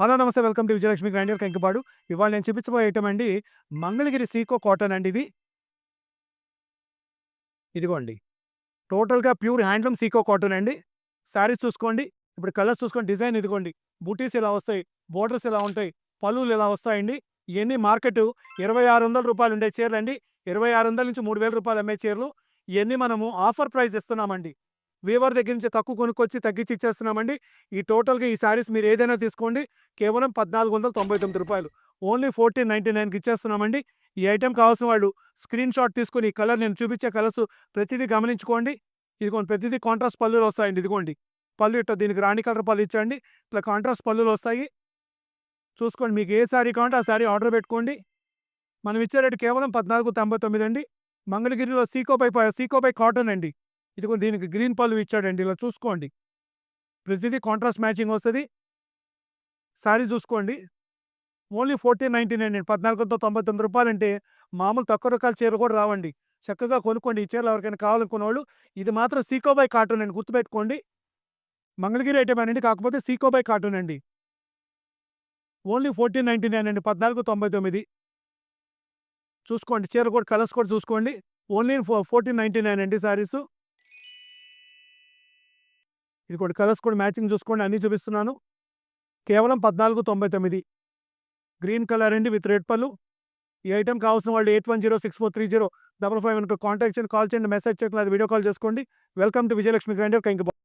Hello నమస్తే welcome to Vijayalakshmi grandeur Kankipadu. ఇవాళ నేను చూపించబోయే ఐటమ్ అండి మంగళగిరి సీకో కాటన్ అండి ఇది. ఇదిగోండి. టోటల్‌గా ప్యూర్ హ్యాండ్లూమ్ సీకో కాటన్ అండి. శారీస్ చూసుకోండి. ఇప్పుడు కలర్స్ చూసుకోండి. డిజైన్ ఇదిగోండి. బూటీస్ ఇలా వస్తాయి. బోర్డర్స్ ఇలా ఉంటాయి. పల్లులు ఇలా వస్తాయండి. ఇయన్నీ మార్కెటు రూ. 2,600 ఉండే చీరలండి. 2,600 నుంచి రూ. 3,000 అమ్మే చీరలు. ఇయన్నీ మనము ఆఫర్ ప్రైస్ ఇస్తున్నామండి. వీవర్ దగ్గర నుంచి తక్కువ కొనుక్కొచ్చి తగ్గించి ఇచ్చేస్తున్నామండి. ఈ టోటల్‌గా ఈ శారీస్ మీరు ఏదైనా తీసుకోండి. కేవలం రూ. 1,499 ఓన్లీ 1499కి ఇచ్చేస్తున్నామండి. ఈ ఐటెమ్ కావాల్సిన వాళ్ళు స్క్రీన్ షాట్ తీసుకొని ఈ కలర్ నేను చూపించే కలర్స్ ప్రతిదీ గమనించుకోండి. ఇదిగోండి ప్రతిదీ కాంట్రాస్ట్ పల్లులు వస్తాయండి. ఇదిగోండి పళ్ళు ఇట్లా దీనికి రాణి కలర్ పళ్ళు ఇచ్చండి. ఇట్లా కాంట్రాస్ట్ పల్లులు వస్తాయి. చూసుకోండి మీకు ఏ శారీ కావాలంటే ఆ శారీ ఆర్డర్ పెట్టుకోండి. మనం ఇచ్చే రేటు కేవలం 1499 అండి. మంగళగిరిలో సీకోపై కాటన్ అండి. ఇదిగో దీనికి గ్రీన్ పళ్ళు ఇచ్చాడండి. ఇలా చూసుకోండి. ప్రతిదీ కాంట్రాస్ట్ మ్యాచింగ్ వస్తది. శారీ చూసుకోండి. ఓన్లీ 1499 అండి. రూ. 1499 అంటే మామూలు తక్కువ రకాల చీరలు కూడా రావండి. చక్కగా కొనుక్కోండి. ఈ చీరలు ఎవరికైనా కావాలనుకున్నోళ్ళు. ఇది మాత్రం సీకోబై కాటన్ అండి. గుర్తుపెట్టుకోండి. మంగళగిరి ఐటమేనండి. కాకపోతే సీకోబై కాటన్ అండి. ఓన్లీ 1499 అండి. 1499. చూసుకోండి. చీర కూడా కలర్స్ కూడా చూసుకోండి. ఓన్లీ 1499 అండి శారీసు. ఇదిగోండి కలర్స్ కూడా మ్యాచింగ్ చూసుకోండి. అన్నీ చూపిస్తున్నాను. కేవలం 1499. గ్రీన్ కలర్ అండి విత్ రెడ్ పళ్ళు. ఈ ఐటెమ్ కావాల్సిన వాళ్ళు 8106430551 కాంటాక్ట్ చేయండి. కాల్ చేయండి. మెసేజ్ చేయండి. లేదా వీడియో కాల్ చేసుకోండి. Welcome to Vijayalakshmi grandeur Kankipadu.